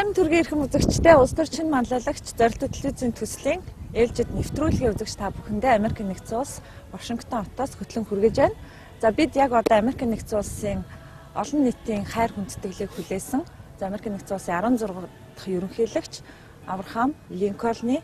Сайн төргийн эрхэм үзэгчдээ улс төрчин манлайлагч зорилт телевизийн төслийн ээлжид нэвтрүүлгийн үзэгч та бүхэндээ Америк нэгдсэн улс Вашингтон хотоос хөтлөн хүргэж байна. За бид яг одоо Америк нэгдсэн улсын олон нийтийн хайр хүндэтгэлийг хүлээсэн. За Америк нэгдсэн улсын 16 дахь ерөнхийлөгч Авраам Линкольны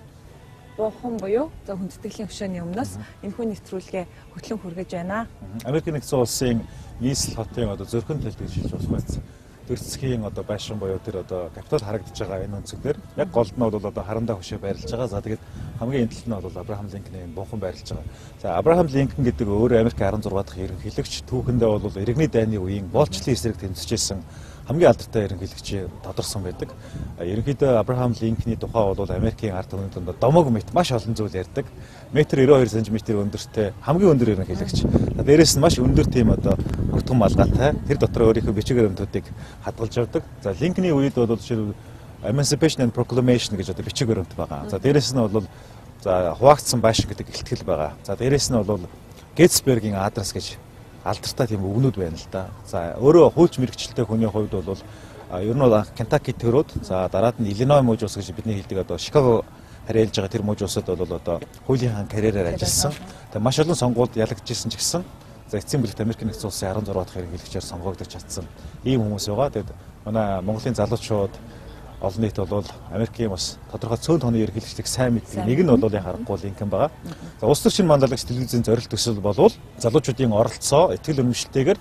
буухан буюу за хүндэтгэлийн хөшөөний өмнөөс энэхүү нэвтрүүлгээ хөтлөн хүргэж байна. Америк нэгдсэн улсын нийслэл хотын одоо зөрхөн талд гэж хэлж байна. Төрцгийн одоо байшин буюу тэр одоо капитал харагдаж байгаа энэ өнцгдөр яг голд нь бол одоо харандаа хөшөө байрлаж байгаа. За тэгээд хамгийн эндэлт нь бол Авраам Линкольны буухан байрлаж байгаа. За Авраам Линкольн гэдэг өөрөө Америк 16 дахь ерөнхийлөгч түүхэндээ бол иргэний дайны үеийн боолчлын эсрэг тэмцэжсэн хамгийн алдартай ерөнхийлөгч тодорсон байдаг. Ерөнхийдөө Авраам Линкольны тухай бол Америкийн ард түмний дунд домог мэт маш олон зүйл ярьдаг. Метр 92 см өндөртэй хамгийн өндөр ерөнхийлөгч. Дээрээс нь маш өндөр тийм одоо гүтгэн малгайтай. Тэр дотор өөрийнхөө бичиг баримтуудыг хадгалж явдаг. За Линкольны үед бол жишээ Emancipation and Proclamation гэж одоо бичиг баримт байгаа. За дээрээс нь бол за хуваагдсан байшин гэдэг ихтгэл байгаа. За дээрээс нь бол Gettysburg-ийн адрес гэж алдартай тийм үгнүүд байна л да. За өөрөө хуульч мэрэгчлээ хүний хувьд бол ер нь бол Kentucky төрөөд за дараад нь Illinois мужи ус гэж бидний хэлдэг одоо Chicago харьяалж байгаа тэр мужи усад бол одоо хуулийн карьераар ажилласан. Тэгээ маш олон сонгуульд ялагдчихсэн ч гэсэн за эцсийн бүлэгт Америк нэгдсэн улсын 16 дахь ерөнхийлөгчөөр сонгогдож чадсан ийм хүмүүс байгаа. Тэгээд манай Монголын залуучууд олон нийт бол Америкийн бас тодорхой цөөн тооны ерөнхийлөгчдийг сайн мэддэг. Нэг нь бол харахгүй Линкольн байгаа. За улс төрчин манлайлагч телевизийн зорилт төсөл болвол залуучуудын оролцоо, итгэл үнэмшилтэйгээр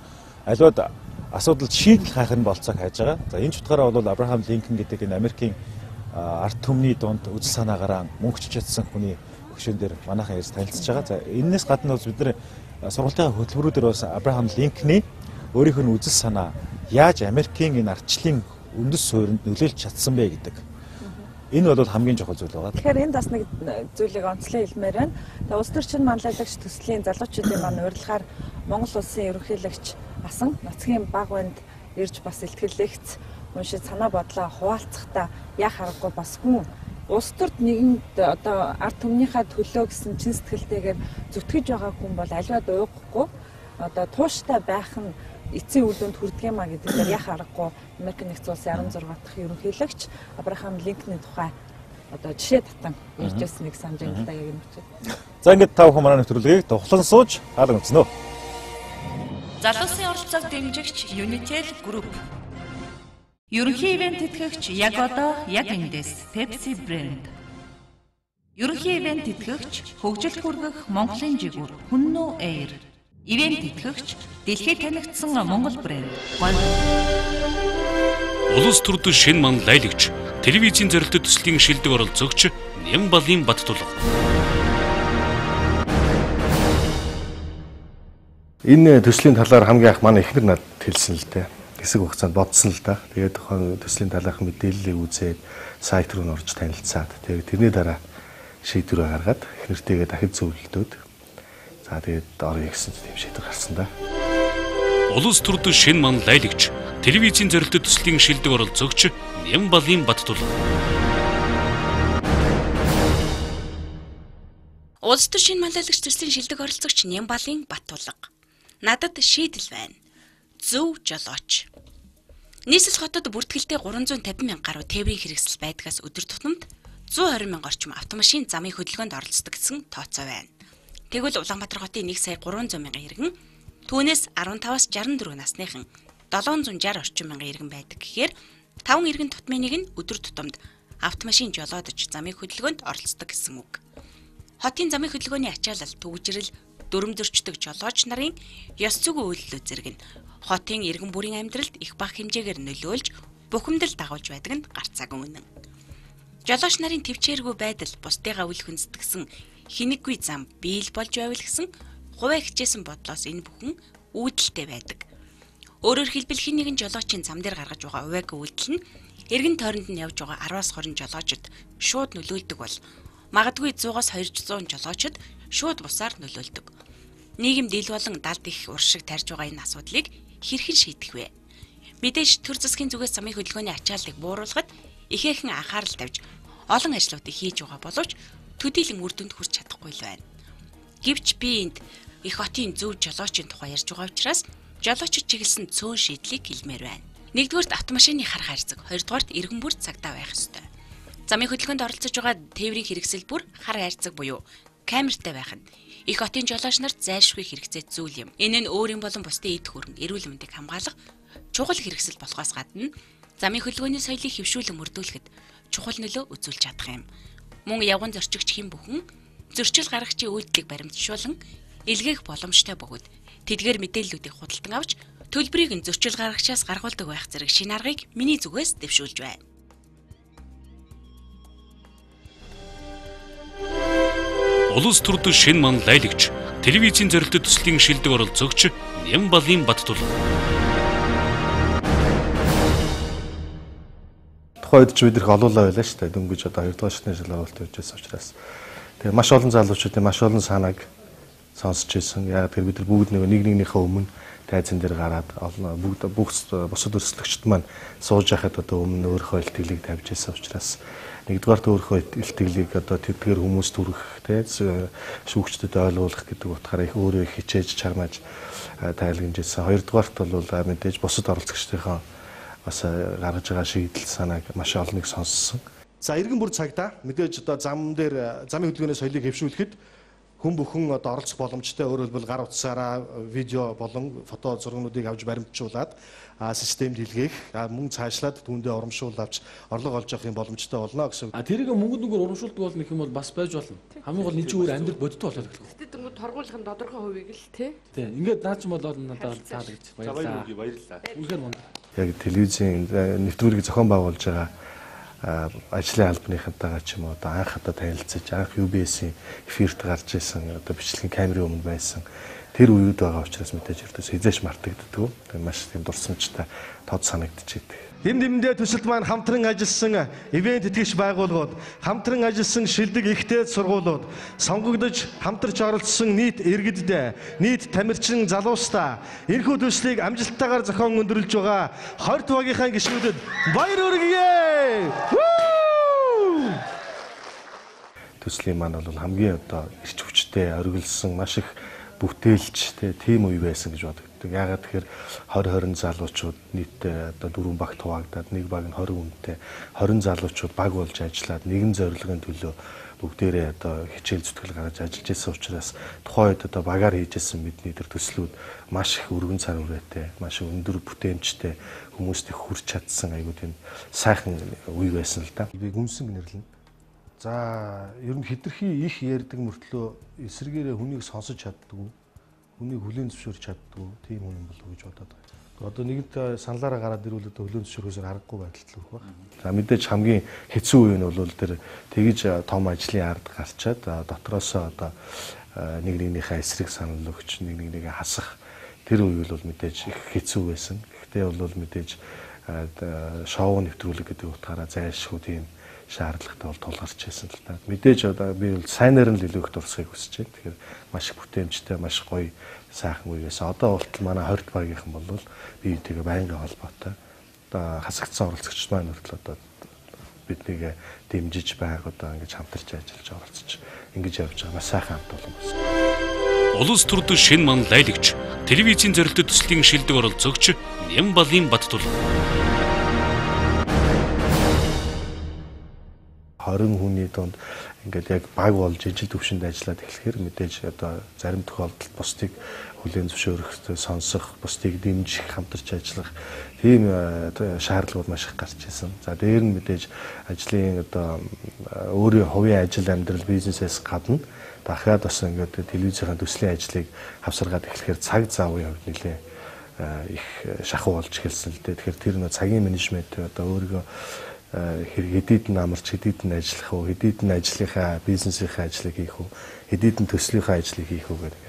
аливаад асуудалд шийдэл хайх нь болцоог хайж байгаа. За энэ ч утгаараа бол Авраам Линкольн гэдэг энэ Америкийн ард түмний дунд үзэл санаагаар мөнгөч чадсан хүний хөшөөн дээр манайхан ярьж танилцж байгаа. За энэс гадна бас бид нэр сургалтын хөтөлбөрүүдээр бас Авраам Линкольны өөрийнх нь үзэл санаа яаж Америкийн энэ ардчлалын үндэс суурьнд нөлөөлж чадсан бэ гэдэг. Энэ бол хамгийн чухал зүйл байгаа. Тэгэхээр энд бас нэг зүйлийг онцлон хэлмээр байна. Тэгээ улс төрчин манлайлагч төслийн залуучуудын маань урилгаар Монгол улсын ерөнхийлөгч асан нацгийн баг банд ирж бас илтгэлэгц уншиж санаа бодлоо хуваалцахдаа яах аргагүй бас хүн улс төрд нэгэнд одоо ард түмнийхээ төлөө гэсэн чин сэтгэлтэйгээр зүтгэж байгаа хүн бол аливаад уухгүй одоо тууштай байх нь эцсийн үр дүнд хүрдэг юм а гэдгээр яах аргагүй Америк нэгдсэн улсын 16 дахь ерөнхийлөгч Авраам Линкольны тухай одоо жишээ татан ярьж байсан нэг санаж байна л да яг юм чи. За ингээд та бүхэн манай нэвтрүүлгийг тухлан сууж хаалга үзнэ. Залуусын оролцоог дэмжигч Unitel Group. Ерөнхий ивент тэтгэгч яг одоо яг эндээс Pepsi брэнд. Ерөнхий ивент тэтгэгч хөгжилд хүргэх Монголын жигүүр Хүннүү Air. Ивент тэтгэгч дэлхийд танигдсан Монгол брэнд. Улс төрд шинэ манлайлагч телевизийн зорилт төслийн шилдэг оролцогч Нямбалын Баттулга. Энэ төслийн талаар хамгийн анх манай эхнэр надад хэлсэн л дээ. Хэсэг хугацаанд бодсон л да. Тэгээд төслийн талаарх мэдээллийг үзээд сайт руу орж танилцаад тэгээд тэрний дараа шийдвэрээ гаргаад эхнэртэйгээ дахид зөвлөлдөөд за тэгээд орё гэсэн тийм шийдвэр гарсан да. Улс төрд шинэ манлайлагч телевизийн зорилт төслийн шилдэг оролцогч Нямбалын Баттулга. Улс төр шинэ манлайлагч төслийн шилдэг оролцогч Нямбалын Баттулга. Надад шийдэл байна. Зөв жолооч. Нийслэл хотод бүртгэлтэй 350 мянга гаруй тээврийн хэрэгсэл байдгаас өдөр тутамд 120 мянга орчим автомашин замын хөдөлгөөнд оролцдог гэсэн тооцоо байна. Тэгвэл Улаанбаатар хотын 1 сая 300 мянган иргэн түүнээс 15-аас 64 насныхан 760 орчим мянган иргэн байдаг гэхээр 5 иргэн тутмын нэг нь өдөр тутамд автомашин жолоодож замын хөдөлгөөнд оролцдог гэсэн үг. Хотын замын хөдөлгөөний ачаалал төвжирэл дүрмдөрчдөг жолооч нарын ёс зүйн үйлдэлүүд зэрэг нь хотын иргэн бүрийн амьдралд их бага хэмжээгээр нөлөөлж бухимдал дагуулж байдаг нь гарцаагүй үнэн. Жолооч нарын төвчээргүй байдал бусдыгаа үл хүндэтгсэн хинэггүй зам биел болж байвал гэсэн хувиа хичээсэн бодлоос энэ бүхэн үүдэлтэй байдаг. Өөрөөр хэлбэл хэн нэгэн жолоочийн зам дээр гаргаж байгаа хувиагүй үйлдэл нь эргэн тойронд нь явж байгаа 10-аас 20 жолоочд шууд нөлөөлдөг бол магадгүй 100-аас 200 жолоочд шууд бусаар нөлөөлдөг. Нийгэмд ил болон далд их уршиг тарьж байгаа энэ асуудлыг хэрхэн шийдэх вэ? Мэдээж төр засгийн зүгээс замын хөдөлгөөний ачааллыг бууруулахад ихээхэн анхаарал тавьж олон ажлуудыг хийж байгаа боловч төдийлөн үр дүнд хүрч чадахгүй л байна. Гэвч би энд их хотын зөв жолоочийн тухай ярьж байгаа учраас жолоочид чиглэсэн цөөн шийдлийг хэлмээр байна. Нэгдүгээрт автомашины хар хайрцаг, хоёрдугаарт иргэн бүр цагдаа байх ёстой. Замын хөдөлгөөнд оролцож байгаа тээврийн хэрэгсэл бүр хар хайрцаг буюу камертай байх нь их хотын жолооч нарт зайлшгүй хэрэгцээ зүйл юм. Энэ нь өөрийн болон бусдын эд хөрөнгө, эрүүл мэндийг хамгаалах чухал хэрэгсэл болохоос гадна замын хөдөлгөөний соёлыг хэвшүүлэн мөрдүүлэхэд чухал нөлөө үзүүлж чадах юм. Мөн явган зорчигч хэн бүхэн зөрчил гаргагчийн үйлдэлийг баримтжуулан илгээх боломжтой бөгөөд тэдгээр мэдээллүүдийг худалдан авч төлбөрийг нь зөрчил гаргагчаас гаргуулдаг байх зэрэг шинэ аргыг миний зүгээс дэвшүүлж байна. Улс төрд шинэ ман лайлагч, телевизийн зорилттой төслийн шилдэг оролцогч Нямбалын Баттул. Тухайд ч бид их олоолаа байлаа шүү дээ. Дөнгөж одоо 2 дугаар шатны жил авалт явж байсан учраас. Тэгээ маш олон залуучуудын маш олон санааг сонсч ирсэн. Яг тэр бид нар бүгд нэг нэгнийхээ өмнө тайзан дээр гараад бүгд бусад өрсөлдөгчд маань сууж байхад одоо өмнө өөрийнхөө илтгэлийг тавьж ирсэн учраас нэгдүгээрт өөрийнхөө илтгэлийг одоо тэдгээр хүмүүст хүргэх шүүгчдэд ойлгуулах гэдэг утгаараа их өөрөө хичээж чармааж тайлгнажсэн. Хоёрдугаарт бол мэдээж бусад оролцогчдынхаа бас гаргаж байгаа шийдэл санааг маш олныг сонссон. За иргэн бүр цагдаа мэдээж одоо замын хөдөлгөөний соёлыг хэвшүүлэхэд хүн бүхэн одоо оролцох боломжтой, өөрөөр хэлбэл гар утсаараа видео болон фото зургуудыг авч баримтжуулаад системд илгээх, мөн цаашлаад түүндээ урамшуул авч орлого олж авах юм боломжтой болно гэсэн. Тэрийг мөнгөнд нүгээр урамшуулдаг бол нэг юм бол бас байж болно. Хамгийн гол нэг ч өөр амьдрал бодиттой болоод эхлэх. Тэгтээ дөнгөж торгуулах нь тодорхой хувийг л тий. Ингээд наад ч юм бол надад таалагдж баярлалаа. Үнэхээр мундаг. Яг телевизийн нэвтрүүлгийг зохион байгуулж байгаа ажлын албаныхантайгаа ч юм уу одоо анх одоо танилцаж анх UBS-ийн эфирт гарч исэн одоо бичлэгийн камерын өмнө байсан тэр үеуд байгаа учраас мэдээж өртөөс хизээш мартагддаггүй. Тэгээ маш тийм дурсамжтай тод санагдчихэдэг. Энд нэмдээ төсөлд маань хамтран ажилласан ивент тэтгэгч байгууллагууд, хамтран ажилласан шилдэг ихтэй сургуулиуд, сонгогдож хамтарч оролцсон нийт иргэдэд, нийт тамирчин залуустаа энэхүү төслийг амжилттайгаар зохион өндөрлөж байгаа 20 багийнхаа гишүүдэд баяр хүргэе. Төслийн маань бол хамгийн одоо ирч хүчтэй оргилсан маш их бүтээлч тийм үе байсан гэж боддог. Яагаад тэгэхээр 20 залуучууд нийтдээ одоо 4 баг хуваагдаад нэг баг нь 20 хүнтэй 20 залуучууд баг болж ажиллаад нэгэн зорилгын төлөө бүгдээрээ одоо хичээл зүтгэл гаргаж ажиллаж байсан учраас тухайн үед одоо багаар хийжсэн бидний тэр төслүүд маш их өргөн цар хүрээтэй, маш өндөр бүтээмжтэй хүмүүст их хүрч чадсан айгуу тийм сайхан үе байсан л да. Би гүнсэн нэрлэнэ. За ер нь хэтэрхий их ярьдаг мөртлөө эсэргээрээ хүнийг сонсож чаддгүй, хүнийг хүлээн зөвшөөрч чаддгүй тийм хүн болов уу гэж бодоод байгаа. Одоо нэгэнт саналаараа гараад ирвэл одоо хүлээн зөвшөөрөхөөс аргагүй байдалд хүрэх баг. За мэдээж хамгийн хэцүү үе нь бол тэр тэгж том ажлын ард гарчаад дотроосоо одоо нэгнийхээ эсрэг санал өгч нэгнийг хасах тэр үе бол мэдээж их хэцүү байсан. Гэхдээ бол мэдээж шоу нэвтрүүлэг гэдэг утгаараа зайлшгүй тийм шаардлагатай бол тулгарч байсан л да. Мэдээж одоо би бол сайнаар нь л илүү их дурсахыг хүсэж байна. Тэгэхээр маш их бүтээмжтэй, маш гоё сайхан үеэс одоо болтол манай 20 багийнхан бол би тэгээ байнгын холбоотой. Одоо хасагдсан оролцогч маань хүртэл одоо биднийг дэмжиж байг одоо ингэж хамтарч ажиллаж оролцож ингэж явж байгаа маш сайхан хамт олон болсон. Улс төрд шинэ ман лайлагч, телевизийн зорилттой төслийн шилдэг оролцогч Нямбалын Баттул. 20 хүний донд ингээд яг баг болж ижил төвшөнд ажиллаад эхлэхээр мэдээж одоо зарим тохиолдолд бусдыг хүлээн зөвшөөрөх, сонсох, бусдыг дэмжих, хамтарч ажиллах тийм шаардлагууд маш их гарч ирсэн. За дээр нь мэдээж ажлын одоо өөрийн хувийн ажил амьдрал бизнесээс гадна дахиад бас ингээд телевизийн төслийн ажлыг хавсаргаад эхлэхээр цаг заавын хувьд нэлээ их шахуу болж эхэлсэн л дээ. Тэгэхээр тэр нэг цагийн менежмент одоо өөрийгөө хэдийд нь амарч хэдийд нь ажиллах уу, хэдийд нь ажлынхаа бизнесийнхаа ажлыг хийх үү, хэдийд нь төслийнхаа ажлыг хийх үү гэдэг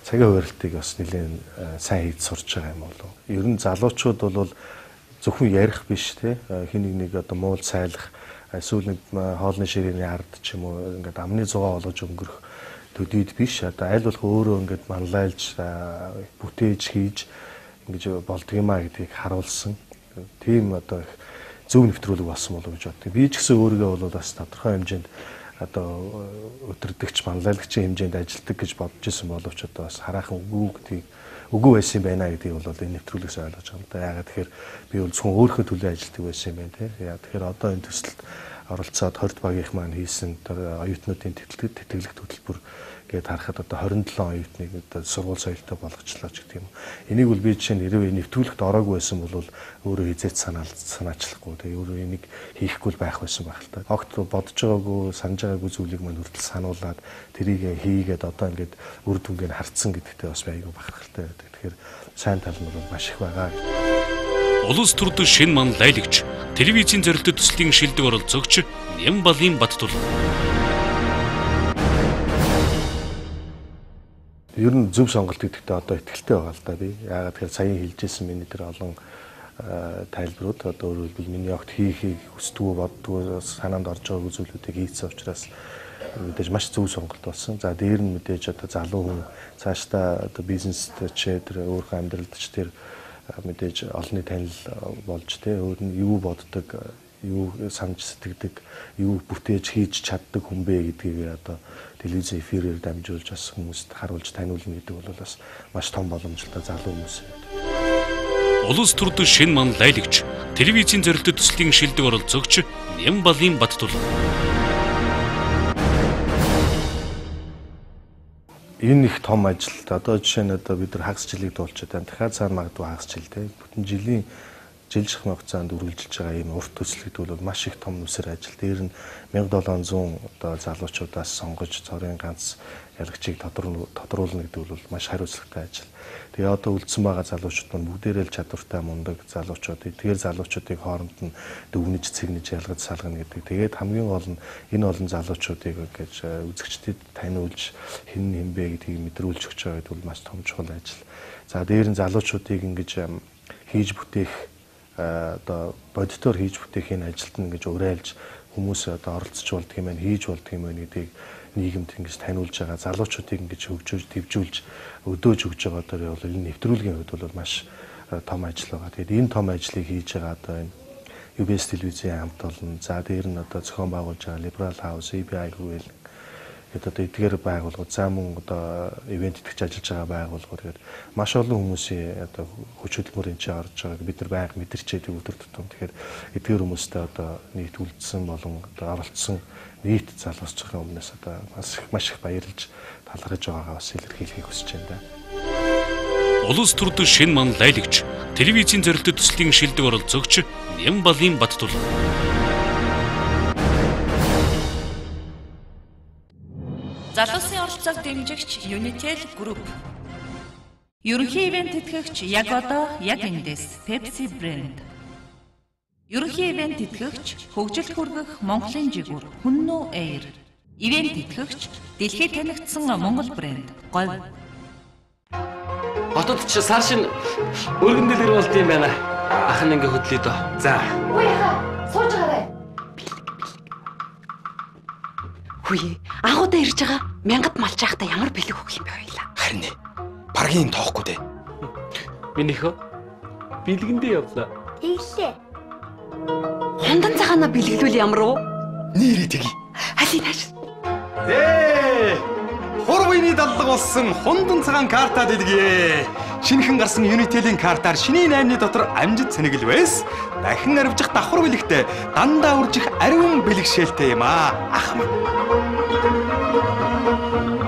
цагийн хуваарилтыг бас нэлээд сайн хийж сурч байгаа юм болов. Ер нь залуучууд бол зөвхөн ярих биш те хин нэг одоо муул цайлах эсвэл нэг хоолны ширээний ард ч юм уу ингээд амны зугаа олгож өнгөрөх төдийд биш одоо аль болох өөрөө ингээд манлайлж бүтээж хийж ингэж болдгиймаа гэдгийг харуулсан тийм одоо зөв нэвтрүүлэг болсон болов гэж боддог. Би ч гэсэн өөрийгөө бол бас тодорхой хэмжээнд одоо өдөрдөгч манлайлагчийн хэмжээнд ажилладаг гэж бодож исэн боловч одоо бас хараахан үгүй гэдгийг үгүй байсан юм байна гэдгийг бол энэ нэвтрүүлгээс ойлгож байгаа юм да. Ягаад тэгэхээр би бол зөвхөн өөрийнхөө төлөө ажилладаг байсан юм байна те. Яа тэгэхээр одоо энэ төсөлд оролцоод 20 багийнх маань хийсэн оюутнуудын тэтгэлэг хөтөлбөр гээд харахад одоо 27 оюутныг одоо сургууль соёлтой болгочлоо ч гэдэг юм. Энийг бол би жишээ нь хэрвээ нэвтрүүлэгт ороогүй байсан бол өөрөө хизээч санаачлахгүй. Тэгээ өөрөө энийг хийхгүй байх байсан байх л та. Огт бодож байгаагүй, санаж байгаагүй зүйлийг маань хүртэл сануулад тэрийг хийгээд одоо ингээд үр дүнгээ харцсан гэдэгтээ бас айгүй бахархалтай байдаг. Тэгэхээр сайн тал нь бол маш их байгаа. Улс төрд шинэ ман лайлагч, телевизийн зорилттой төслийн шилдэг оролцогч Нямбалын Баттул. Ер нь зөв сонголт гэдэгтээ одоо ихтэй байгаа л да би. Яагаад тэгэхээр саяхан хэлжсэн миний тэр олон тайлбарууд одоо өөрөөр хэлбэл миний огт хийхийг хүсдэггүй боддгоо санаанд орж байгаа зүйлүүдийг хийсэн учраас мэдээж маш зөв сонголт болсон. За дээр нь мэдээж одоо залуу хүн цаашдаа одоо бизнест ч тэр өөрийнхөө амьдралд ч тэр мэдээж олонний танил болж тэ өөр нь юу боддог, юу санаж сэтгэдэг, юу бүтээж хийж чаддаг хүн бэ гэдгийг одоо телевизийн эфирээр дамжуулж бас хүмүүст харуулж таниулна гэдэг бол бас маш том боломжтой залуу хүмүүс. Улс төрд шинэ ман лайлагч, телевизийн зорилттой төслийн шилдэг оролцогч Нямбалын Баттул. Энэ их том ажил. Одоо жишээ нь одоо бид нар хагас жилийг дуулчаад байна. Дахиад цаана магадгүй хагас жил те. Бүтэн жилийн жил шахмын хугацаанд үргэлжилж байгаа ийм урт төслүүд бол маш их том нүсэр ажил. Дээр нь 1700 одоо залуучуудаас сонгож цорын ганц ялагчийг тодруулна гэдэг бол маш хариуцлагатай ажил. Тэгээ одоо үлдсэн байгаа залуучууд маань бүгдээрээ л чадвартай мундаг залуучууд. Тэгэхээр залуучуудыг хооронд нь дүгнэж, цэгнэж, ялгаж салгана гэдэг. Тэгээд хамгийн гол нь энэ олон залуучуудыг ингэж үзэгчдэд таниулж хэн бэ гэдгийг мэдрүүлж өгч байгаа гэдэг бол маш том чухал ажил. За дээр нь залуучуудыг ингэж хийж бүтээх одоо бодитоор хийж бүтээх энэ ажилд нь ингэж уриалж хүмүүс одоо оролцож болдго юм байна, хийж болдго юм байна гэдгийг нийгэмд ингэж таниулж байгаа залуучуудыг ингэж хөгжүүлж, дэвжүүлж, өдөөж өгж байгаа дээр бол энэ нэвтрүүлгийн хувьд бол маш том ажил байгаа. Тэгээд энэ том ажлыг хийж байгаа одоо энэ UBS телевизийн хамт олон, за дээр нь одоо зохион байгуулж байгаа Liberal House, EBI-г одоо эдгээр байгууллагууд, за мөн одоо ивент итгэж ажиллаж байгаа байгууллагууд тэгээд маш олон хүмүүсийн одоо хүч хөдөлмөрийн чинь орж байгааг бид нар байнга мэдэрчээд өдөр тутам. Тэгэхээр эдгээр хүмүүстэй одоо нийт үлдсэн болон одоо оролцсон нийт залуусчгийн өмнөөс одоо маш их баярлж талархаж байгаагаа бас илэрхийлэхийг хүсэж байна да. Улс төрд шинэ ман лайлагч, телевизийн зорилттой төслийн шилдэг оролцогч Нямбалын Баттул. Залуусын оролцоог дэмжигч Unitel Group. Ерөнхий ивент тэтгэгч яг одоо яг эндээс Pepsi брэнд. Ерөнхий ивент тэтгэгч хөгжилд хүргэх Монголын жигүүр Хүннүү Air. Ивент тэтгэгч дэлхийд танигдсан Монгол брэнд Говь. Хотод ч сар шин өргөн дэлгэр болд юм байна. Ах нь ингээ хөдлөе дөө. За. Үгүй яа. Сууж гараа. Хүй, агуудаа ирж байгаа. Мянгад малж байхдаа ямар бэлэг өгөх юм бэ хоёлаа. Харин ээ. Баргийн тоохгүй дээ. Минийхөө бэлгэндээ явлаа. Тийшлээ. Хундан цагаана бэлгэлүүл ямар уу? Нэрээ тгий. Алин хааш. Хурвыны даллаг болсон хундан цагаан картад идэгье. Шинэхэн гарсан Unitel-ийн картаар шинийн 8-ны дотор амжид цэнэгэл байс. Дахин арвжих давхар бэлэгтэй дандаа үржих ариун бэлэгшээлтэй юм аа. Ах минь.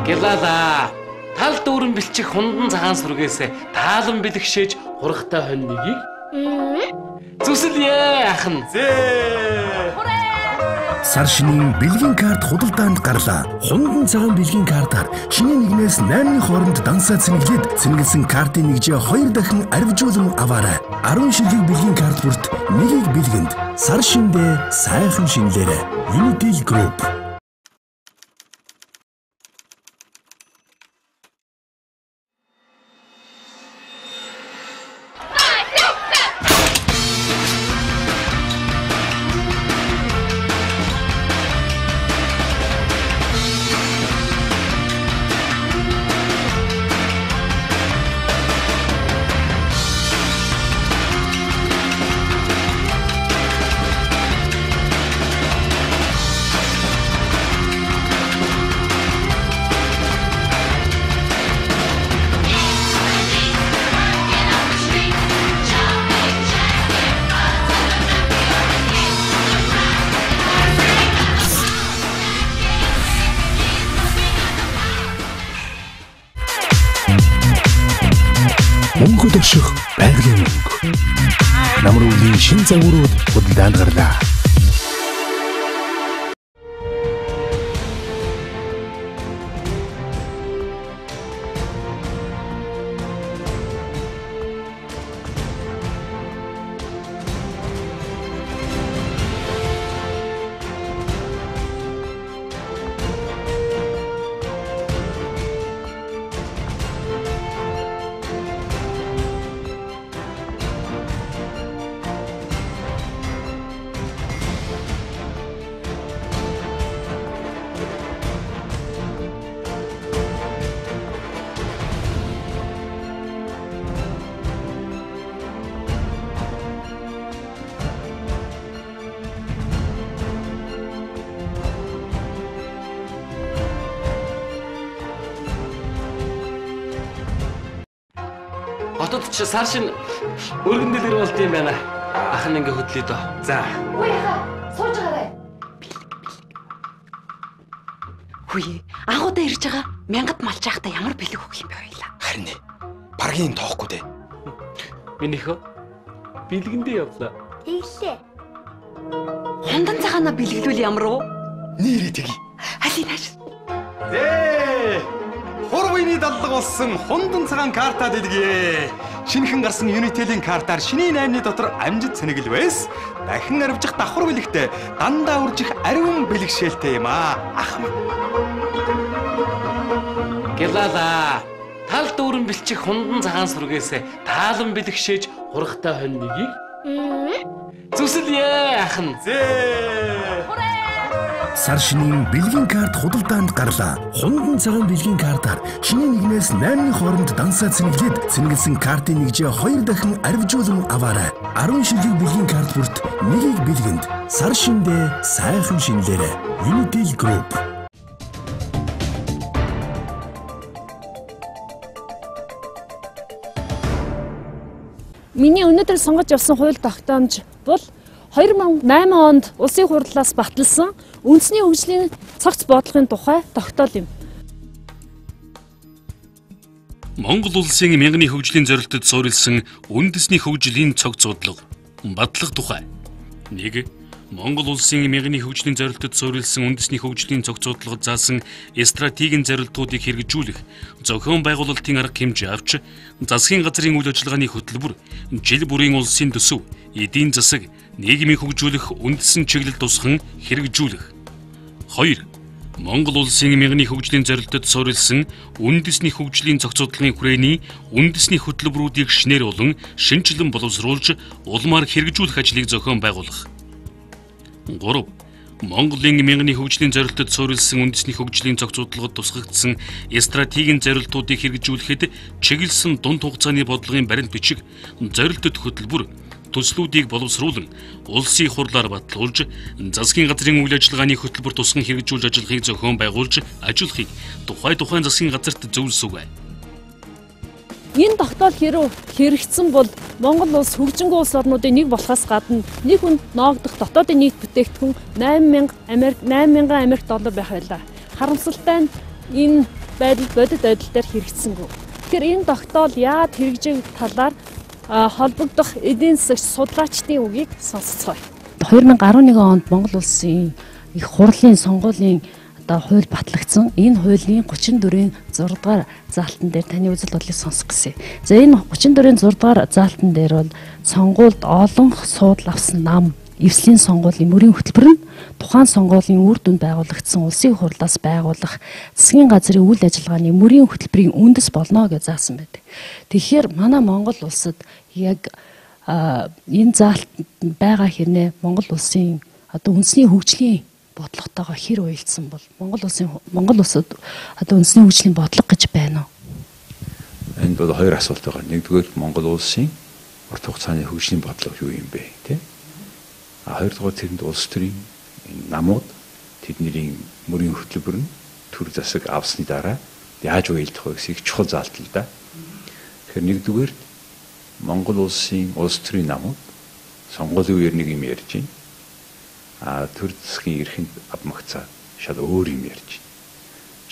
Гэлала. Тал дүүрэн бэлчих хундан цагаан сүргээс таалан бэлэгшээж хургтай хонь нэгийг зүсэлье ахын. Сар шинийн бэлгийн карт худалдаанд гарлаа. Хундан цагаан бэлгийн картаар шинийн 1-ээс 8-ны хооронд дансаа цэнгэлгээд цэнгэлсэн картын нэгжээ 2 дахин арвижуулан аваарай. 10 ширхэг бэлгийн карт бүрт нэгийг бэлгэнд. Сар шиндээ сайхан шинлээрэ. Unitel Group. унших байгалийн мөнгө. Намруулийн шин загварууд худалдаанд гарлаа. Хотод ч сар шин өргөн дэлгэр болд юм байна. Ах нь ингээ хөдлөе дөө. За. Үгүй яха. Сууж гараа. Хүй, анхудаа ирж байгаа мянгад малч байхдаа ямар бэлэг өгөх юм бэ хоёлаа. Харин баргийн тоохгүй дээ. Минийхөө бэлгэндээ явлаа. Тэглээ. Хундан цагаана бэлгэлүүл ямар уу? Нэрээ тгий. Алинаш. Хурвины даллага болсон хундан цагаан карта дэлгэе. Шинэхэн гарсан Unitel-ийн картаар шинийн 8-ны дотор амжид цэнэгэл байс. Дахин арвжих давхар бэлэгтэй дандаа үржих ариун бэлэгшээлтэй юм аа. Ах минь. Гэлала. Тал дүүрэн бэлчих хундан цагаан сүргээс таалан бэлэгшээж хургтай хонь нэгийг зүсэлье ах нь. Сар шинийн бэлгийн карт худалдаанд гарлаа. Хундан цагаан бэлгийн картаар шинийн 1-ээс 8-ны хооронд дансаа цэнгэлээд цэнгэлсэн картын нэгжээ 2 дахин арвижуулан аваарай. 10 ширхэг бэлгийн карт бүрт нэгийг бэлгэнд сар шиндээ сайхан шинэлээрэй. Unitel Group. Миний өнөөдөр сонгож явсан хууль тогтоомж бол 2008 онд улсын хурлаас баталсан үндэсний хөгжлийн цогц бодлогын тухай тогтоол юм. Монгол улсын мянганы хөгжлийн зорилтод суурилсан үндэсний хөгжлийн цогц бодлого батлах тухай. 1. Монгол улсын мянганы хөгжлийн зорилтод суурилсан үндэсний хөгжлийн цогц бодлогод заасан стратегийн зорилтуудыг хэрэгжүүлэх, зохион байгуулалтын арга хэмжээ авч, засгийн газрын үйл ажиллагааны хөтөлбөр, жил бүрийн улсын төсөв, эдийн засаг, нийгмийг хөгжүүлэх үндэсний чиглэл тусган хэрэгжүүлэх. 2. Монгол улсын мянганы хөгжлийн зорилтод суурилсан үндэсний хөгжлийн цогц бодлогын хүрээний үндэсний хөтөлбөрүүдийг шинээр болон шинжилэн боловсруулж улмаар хэрэгжүүлэх ажлыг зохион байгуулах. 3. Монголын мянганы хөгжлийн зорилтод суурилсан үндэсний хөгжлийн цогц бодлогод тусгагдсан стратегийн зорилтуудыг хэрэгжүүлэхэд чиглэсэн дунд хугацааны бодлогын баримт бичиг, зорилтод хөтөлбөр, төслүүдийг боловсруулан улсын хурлаар батлуулж, засгийн газрын үйл ажиллагааны хөтөлбөр тусган хэрэгжүүлж ажиллахыг зохион байгуулж ажиллахыг тухайн засгийн газарт зөвлөсөв. Энэ тогтоол хэрэг хэрэгжсэн бол Монгол улс хөгжингүй улс орнуудын нэг болохоос гадна нэг хүнд ноогдох дотоодын нийт бүтээгдэхүүн 8,000 Америк доллар байх байлаа. Харамсалтай нь энэ байдал бодит байдал дээр хэрэгжсэнгүй. Тэгэхээр энэ тогтоол яад хэрэгжих талаар холбогдох эдийн засаг судлаачдын үгийг сонсцгоё. 2011 онд Монгол улсын их хурлын сонгуулийн хууль батлагдсан. Энэ хуулийн 34-ийн 6 дугаар заалтан дээр таны үзэл бодлыг сонсох гэсэн. За энэ 34-ийн 6 дугаар заалтан дээр бол сонгуульд олон суудл авсан нам, эвслийн сонгуулийн мөрийн хөтөлбөр нь тухайн сонгуулийн үр дүнд байгуулагдсан улсын хурлаас байгуулах засгийн газрын үйл ажиллагааны мөрийн хөтөлбөрийн үндэс болно гэж заасан байдаг. Тэгэхээр манай Монгол улсад яг энэ заалт байгаа хэрнээ Монгол улсын үндэсний хөгжлийн бодлоготойгоо хэр уялдсан бол Монгол улсад үндэсний хөгжлийн бодлого гэж байна уу? Энд бол хоёр асуулт байгаа. Нэгдүгээр Монгол улсын урт хугацааны хөгжлийн бодлого юу юм бэ тий? Хоёрдугаар тэрэнд улс төрийн намууд тэдний мөрийн хөтөлбөр нь төр засаг авсны дараа яаж уялдах вэ гэсэн их чухал заалт л да. Тэгэхээр нэгдүгээр Монгол улсын улс төрийн намууд сонгуулийн үеэр нэг юм ярьж байна. Төр засгийн эрхэнд авмагцаа шал өөр юм ярьж байна.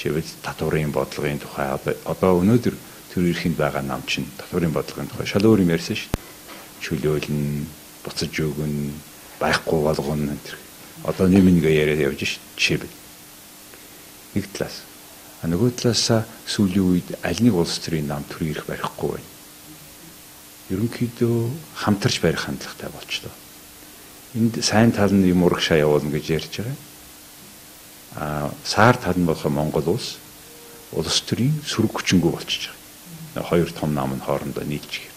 Жишээлбэл татварын бодлогын тухай одоо өнөөдөр төр эрхэнд байгаа нам чинь татварын бодлогын тухай шал өөр юм ярьсан шүү. Чөлөөлнө, буцаж өгнө, байхгүй болгоно энэ. Одоо нэмнэгээ яриад явж шүү. Жишээлбэл нэг талаас. Нөгөө талаас сүүлийн үед аль нэг улс төрийн нам төр ирэх барихгүй байна. Ерөнхийдөө хамтарч барих хандлагатай болчлоо. Энд сайн тал нь юм урагшаа явуулна гэж ярьж байгаа. Саар тал нь болохоор Монгол улс төрийн сөрөг хүчингү болчихж байгаа. Хоёр том нам нь хоорондоо нийлж гэр.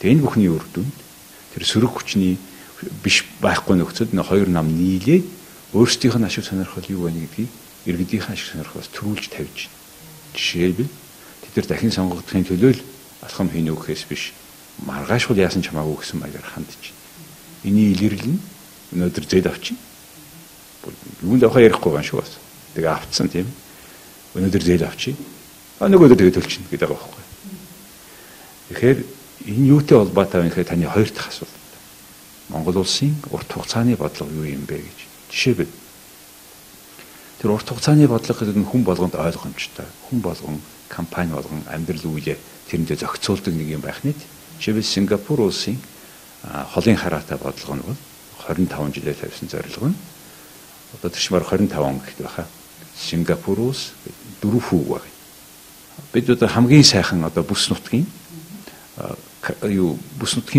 Тэгээ энэ бүхний үр дүнд тэр сөрөг хүчний биш байхгүй нөхцөлд хоёр нам нийлээд өөрсдийнх нь ашиг сонирхол юу байна гэдгийг иргэдийнхэн ашиг сонирхолоос төрүүлж тавьж байна. Жишээлбэл тэд нар дахин сонгогдохын төлөө л алхам хийнэ гэхээс биш маргаашгүй яасан ч хамаагүй гэсэн маягаар хандж байна. Эний илэрлэл нь өнөөдөр зэд авчих. Юунд авах ярихгүй байна шүү бас. Тэгээ авцсан тийм. Өнөөдөр зэд авчих. Нөгөөдөр тэгээ төлчихнө гэдэг байгаа байхгүй. Тэгэхээр энэ юутай холбоотой вэ гэхээр таны хоёр дахь асуулт. Монгол улсын урт хугацааны бодлого юу юм бэ гэж. Жишээлбэл тэр урт хугацааны бодлого гэдэг нь хүн болгонд ойлгомжтой. Хүн болгон, компани болгон амьдрал үйлээ тэрэндээ зохицуулдаг нэг юм байх нь. Жишээлбэл Сингапур улсын холын хараатай бодлого нь бол 25 жилээр тавьсан зорилго нь одоо тэрчмээр 25 он гэхэд байхаа. Сингапур улс 4 хүүг байна. Бид одоо хамгийн сайхан одоо бүс нутгийн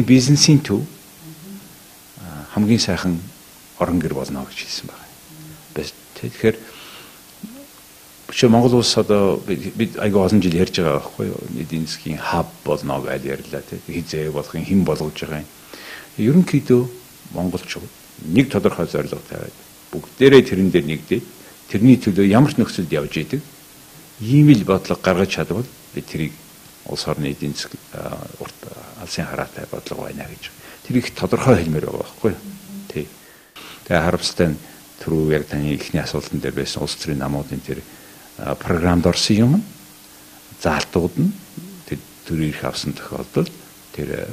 бизнесийн төв хамгийн сайхан орон гэр болно гэж хэлсэн байна. Тэгэхээр Монгол улс одоо бид айгүй олон жил ярьж байгаа байхгүй юу? Эдийн засгийн хаб болно гэж ярьлаа тийм. Хизээ болохын хэн болгож байгаа юм. Ерөнхийдөө монголчууд нэг тодорхой зорилго тавиад бүгдээрээ тэрэн дээр нэгдээд тэрний төлөө ямар ч нөхцөлд явж идэг ийм л бодлого гаргаж чадвал бид тэрийг улс орны эдийн засаг урт алсын хараатай бодлого байна гэж. Тэр их тодорхой хэлмээр байгаа байхгүй юу? Тий. Тэгээ харамсалтай нь түрүү яг таны ихний асуултан дээр байсан улс төрийн намуудын тэр програмд орсон юм заалтууд нь тэр төрийг авсан тохиолдолд тэр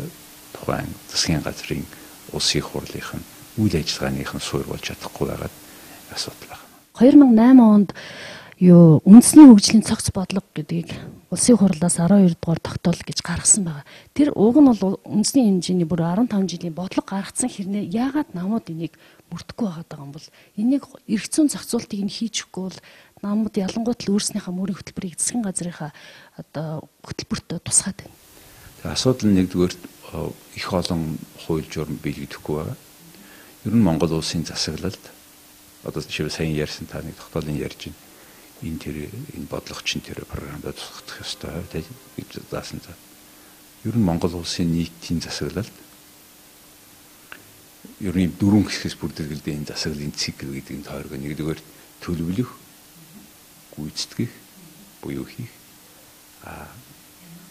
тухайн засгийн газрын улсын хурлынх нь үйл ажиллагааных нь суур болж чадахгүй байгаад асуудал байна. 2008 онд үндэсний хөгжлийн цогц бодлого гэдгийг улсын хурлаас 12 дугаар тогтоол гэж гаргасан байгаа. Тэр уг нь бол үндэсний хэмжээний бүр 15 жилийн бодлого гаргацсан хэрнээ яагаад намууд энийг мөрдөхгүй байгаа юм бол энийг эрх зүйн зохицуултыг нь хийж өгөхгүй бол намууд ялангуут л өөрснийхөө мөрийн хөтөлбөрийг засгийн газрынхаа одоо хөтөлбөрт тусгаад байна. Тэгээ асуудал нь нэгдүгээр их олон хууль журам биелэгдэхгүй байгаа. Ер нь Монгол улсын засаглалд одоо жишээ сайн ярьсан та нэг тогтоолын ярьж байна. Энэ бодлого чинь тэр програмд тусгах ёстой гэж заасан за. Ер нь Монгол улсын нийтийн засаглалд ер нь 4 хэсгээс бүрдүүлдэг энэ засаглалын цикл гэдэг нь тойрог нэгдүгээр төлөвлөх, гүйцэтгэх, буюу хийх,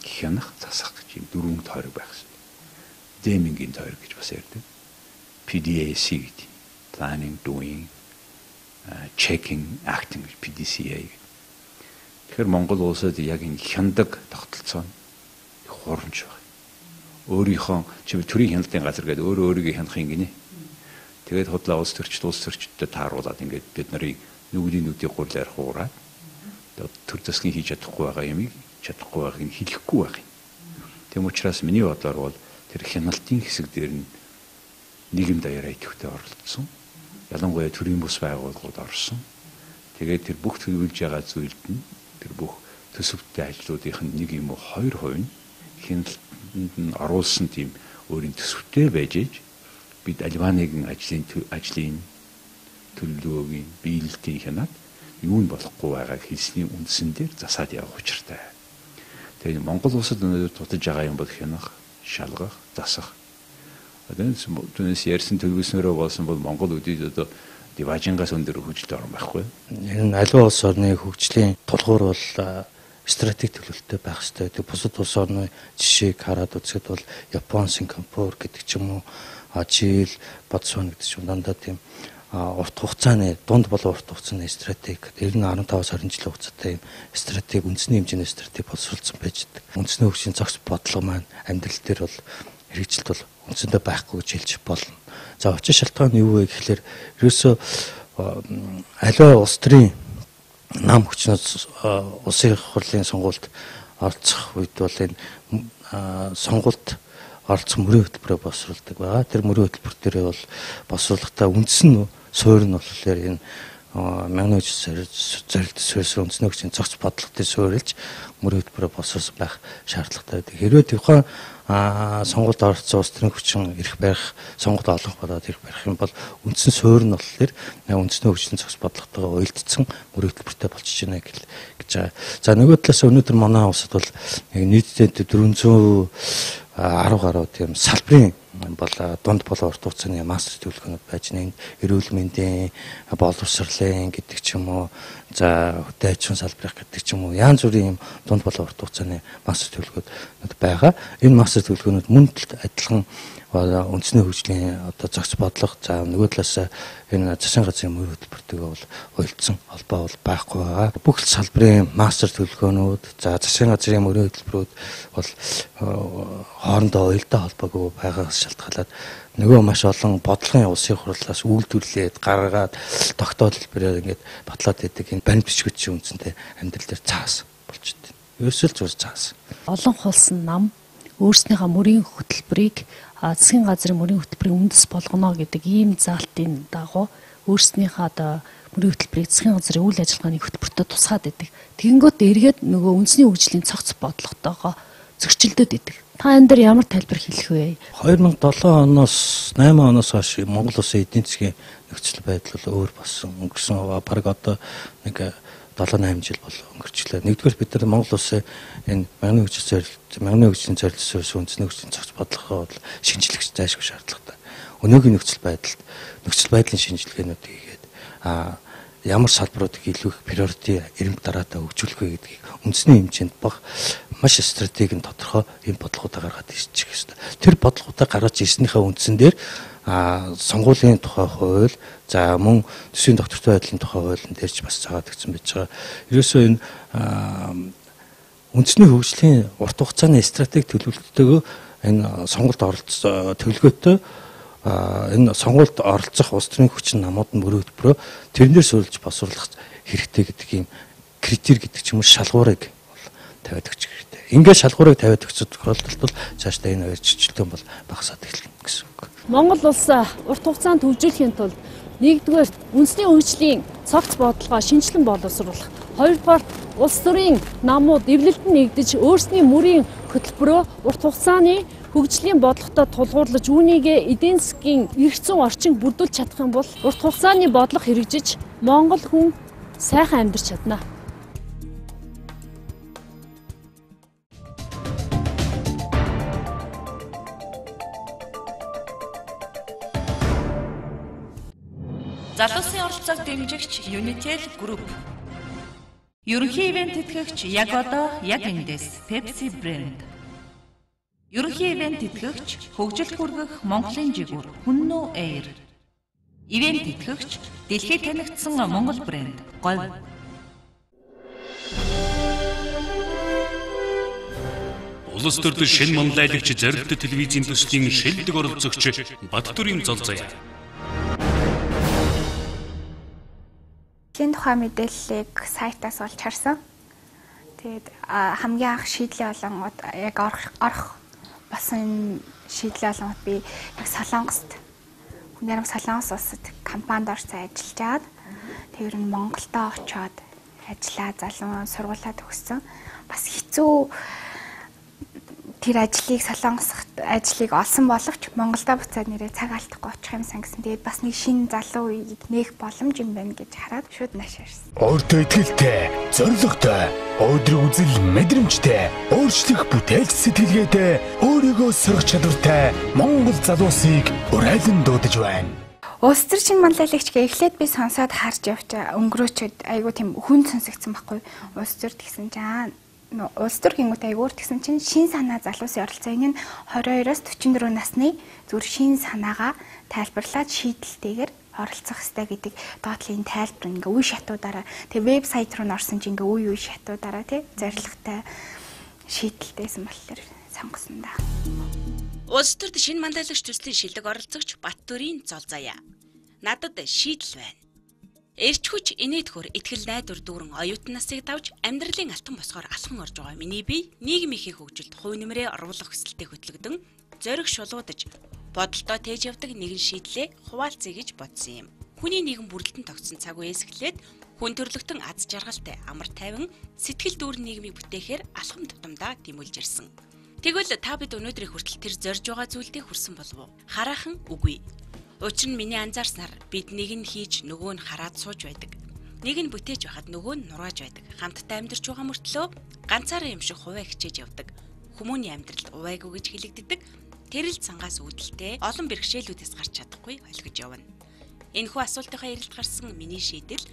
хянах, засах гэж 4 тойрог байх хэрэгтэй. Дэмингийн тойрог гэж бас ярьдаг. PDAC гэдэг. Planning, doing, checking, acting гэж PDCA. Тэгэхээр Монгол улсад яг энэ хяндаг тогтолцоо нь хурамч байна. Өөрийнхөө төрийн хяналтын газар гэдэг өөрийгөө хянах юм гинэ. Тэгээд худлаа улс төрчдөд тааруулаад ингээд бид нарыг нүглийн нүдийг гурлаар хуураад төр засгийн хийж чадахгүй байгаа юмыг чадахгүй байгааг нь хэлэхгүй байх юм. Тэм учраас миний бодлоор бол тэр хяналтын хэсэг дээр нь нийгэм даяараа идэвхтэй оролцсон. Ялангуяа төрийн бус байгууллагууд орсон. Тэгээд тэр бүх төлөвлөж байгаа зүйлд нь тэр бүх төсөвтэй ажлуудынх нь 1 юм уу 2% нь хяналтанд нь оруулсан тийм өөрийн төсөвтэй байж ээж бид альва нэгэн ажлын төлөвлөгөөгийн биелэлтийн хянаад юу нь болохгүй байгааг хэлсний үндсэн дээр засаад явах учиртай. Тэгээд Монгол улсад өнөөдөр тутаж байгаа юм бол хянах, шалгах, засах. Түүнээс ярьсан төлөвлөснөрөө болсон бол Монгол үдид одоо диважингаас өндөр хөгжилтэй орн байхгүй. Энэ аливаа улс орны хөгжлийн тулгуур бол стратеги төлөвлөлттэй байх хэрэгтэй. Тэг бусад улс орны жишээг хараад үзэхэд бол Япон, Сингапур гэдэг ч юм уу, Чил, Ботсвана гэдэг ч юм дандаа тийм урт хугацааны дунд болон урт хугацааны стратеги ер нь 15-20 жилийн хугацаатай юм стратеги үндэсний хэмжээний стратеги боловсруулсан байж байгаа. Үндэсний хөгжлийн зохис бодлого маань амьдрал дээр бол хэрэгжилт бол үндсэндээ байхгүй гэж хэлж болно. За очиж шалтгаан нь юу вэ гэхэлэр ерөөсөө аливаа улс төрийн нам хүчнээс улсын хурлын сонгуульд оролцох үед бол энэ сонгуульд оролцох мөрийн хөтөлбөрөөр боловсруулдаг байгаа. Тэр мөрийн хөтөлбөр дээр бол боловсруулахдаа үндсэн суурь нь болохоор энэ мянган зорилт суурьсан үндэсний хүчний зохиц бодлоготой суурилж мөрийн хөтөлбөрөөр боловсруулсан байх шаардлагатай байдаг. Хэрвээ тухайн сонгуульд оролцсон улс төрийн хүчин эрх барих, сонгуульд олонх болоод эрх барих юм бол үндсэн суурь нь болохоор үндэсний хүчний зохиц бодлоготойгоо уялдсан мөрийн хөтөлбөртэй болчихж байна гэж байгаа. За нөгөө талаас өнөөдөр манай улсад бол нийтдээ 410 гаруй тийм салбарын бол дунд болон урт хугацааны мастер төлөвлөгөөнүүд байж байна. Эрүүл мэндийн, боловсролын гэдэг ч юм уу, за хөдөө аж ахуйн салбарыг гэдэг ч юм уу, янз бүрийн юм дунд болон урт хугацааны мастер төлөвлөгөөнүүд байгаа. Энэ мастер төлөвлөгөөнүүд мөн л адилхан үндэсний хөгжлийн одоо зохиц бодлого, за нөгөө талаас энэ засгийн газрын мөрийн хөтөлбөртэйгээ бол уялдсан холбоо бол байхгүй байгаа. Бүх салбарын мастер төлөвлөгөөнүүд, за засгийн газрын мөрийн хөтөлбөрүүд бол хоорондоо уялдаа холбоогүй байгаагаас шалтгаалаад нөгөө маш олон бодлогын улсын хурлаас үйлдвэрлээд гаргаад тогтоол хэлбэрээр ингээд батлаад идэг энэ баримт бичгүүчийн үндсэндээ амьдрал дээр цаас болчиход байна. Ерөөсөө л зүгээр цаас. Олон хулсан нам өөрснийхөө мөрийн хөтөлбөрийг засгийн газрын мөрийн хөтөлбөрийн үндэс болгоно гэдэг ийм заалтын дагуу өөрснийхөө одоо мөрийн хөтөлбөрийг засгийн газрын үйл ажиллагааны хөтөлбөртөд тусгаад идэг. Тэгэнгүүт эргээд нөгөө үндэсний хөгжлийн цогц бодлоготойгоо зөрчилдөд идэг. Та энэ дээр ямар тайлбар хэлэх вэ? 2007 оноос 8 оноос хойш Монгол Улсын эдийн засгийн нөхцөл байдал бол өөр болсон. Өнгөрсөн бараг одоо нэг 7-8 жил бол өнгөрчлээ. Нэгдүгээр бид нар Монгол Улсын энэ мянган хөгжлийн зорилт суурьсан үндэсний хөгжлийн зохиц бодлогоо бол шинжлэх зайлшгүй шаардлагатай. Өнөөгийн нөхцөл байдлын шинжилгээнүүдийг хийгээд ямар салбаруудыг илүү их приорити эренб дараатаа хөгжүүлэх вэ гэдгийг үндэсний хэмжээнд баг маш стратегийн тодорхой ийм бодлогуудаа гаргаад ирчих ёстой. Тэр бодлогуудаа гаргаж ирснийхээ үндсэн дээр сонгуулийн тухай хууль, за мөн төсвийн доктортой байдлын тухай хуулийн дээр ч бас заагаад өгсөн байж байгаа. Ерөөсөө энэ үндэсний хөгжлийн урт хугацааны стратеги төлөвлөлтөөгөө энэ сонгуульд оролцох төлөвлөгөөтэй энэ сонгуульд оролцох улс төрийн хүчин намууд нь мөрийн хөтөлбөрөөр тэрнээр суурилж боловсруулах хэрэгтэй гэдэг ийм критерий гэдэг ч юм уу шалгуурыг тавиад өгчих хэрэгтэй. Ингээд шалгуурыг тавиад өгсөн тохиолдолд бол цаашдаа энэ хоёр зөрчилдөөн бол багасаад эхэлнэ гэсэн үг. Монгол улс урт хугацаанд хөгжүүлэхийн тулд нэгдүгээр үндэсний хөгжлийн цогц бодлогоо шинжилэн боловсруулах, хоёрдугаар улс төрийн намууд эвлэлд нэгдэж өөрсдийн мөрийн хөтөлбөрөө урт хугацааны хөгжлийн бодлоготой тулгуурлаж үүнийгээ эдийн засгийн эрх зүйн орчинг бүрдүүлж чадах юм бол урт хугацааны бодлого хэрэгжиж Монгол хүн сайхан амьдарч чадна. Залуусын оролцоог дэмжигч Unitel Group. Ерөнхий ивент тэтгэгч яг одоо яг эндээс Pepsi Brand. Ерөнхий ивент тэтгэгч хөгжил хүргэх Монголын жигүүр Хүннүү Air. Ивент тэтгэгч дэлхийд танигдсан Монгол брэнд Говь. Улс төрийн шинэ манлайлагч зорилттой телевизийн төслийн шилдэг оролцогч Баттүрийн Золзая. Шинэ тухай мэдээллийг сайтаас олж харсан. Тэгээд хамгийн анх шийдлийн болон яг орох басан шийдлийн болон би яг Солонгост Солонгос улсад компанид орсон ажиллаж байгаад тэр нь Монголдо очоод ажиллаа, залуу сургуулаа төгссөн. Бас хэцүү тэр ажлыг олсон боловч Монголдо буцаад нэрээ цаг алдахгүй очих юмсан гэсэн. Тэгээд бас нэг шинэ залуу үеийг нээх боломж юм байна гэж хараад шууд нааш ирсэн. Өөртөө итгэлтэй, зоригтой, өдрөг үзэл мэдрэмжтэй, өөрчлөх бүтээлч сэтгэлгээтэй, өөрийгөө сурах чадвартай Монгол залуусыг урайлан дуудаж байна. Улс төр шинэ манлайлагч эхлээд би сонсоод харж явчаа өнгөрөөчөд айгу тийм хүн сонсогдсон байхгүй. Улс төр гэсэн жаа улс төр гингүүт айгуур гэсэн чинь шин санаа залуусын оролцоо энэ нь 22-оос 44 насны зүр шин санаагаа тайлбарлаад шийдэлтэйгээр оролцох хэрэгтэй гэдэг доотлын тайлбар ингээ үе шатуудаараа тэгээ вебсайт руу орсон чинь ингээ үе шатуудаараа тий зорилготой шийдэлтэйсэн болохоор сонгосон да. Улс төрд шинэ манлайлагч төслийн шилдэг оролцогч Баттүрийн Золзая. Надад шийдэл байна. Эрч хүч инээдхөр итгэл найдвар дүүрэн оюутан насыг давж амьдралын алтан босгоор алхан орж байгаа миний бие нийгмийнхээ хөгжилд хувь нэмрээ оруулах хүсэлтэд хөтлөгдөн зориг шулуудаж бодолдоо тээж явдаг нэгэн шийдлээ хуваалцъя гэж бодсон юм. Хүний нийгэм бүрэлдэн тогтсон цаг үеэс эхлээд хүн төрлөختөн аз жаргалтай амар тайван сэтгэл дүүрэн нийгмийг бүтээхээр алхам тутамдаа дэмүүлж ирсэн. Тэгвэл та бид өнөөдрийн хүртэл тэр зорж байгаа зүйлдээ хүрсэн болов уу? Хараахан үгүй. Учир нь миний анзаарснаар бид нэг нь хийж нөгөө нь хараад сууж байдаг. Нэг нь бүтээж байхад нөгөө нь нурааж байдаг. Хамтдаа амьдарч байгаа мөртлөө ганцаараа юм шиг хуваа хичээж явдаг. Хүмүүний амьдралд увайгүй гэж хэлэгддэг. Тэрэл цангаас үүдэлтэй олон бэрхшээлүүдээс гарч чадахгүй ойлгож явна. Энэхүү асуултынхаа эрэлт гарсан миний шийдэл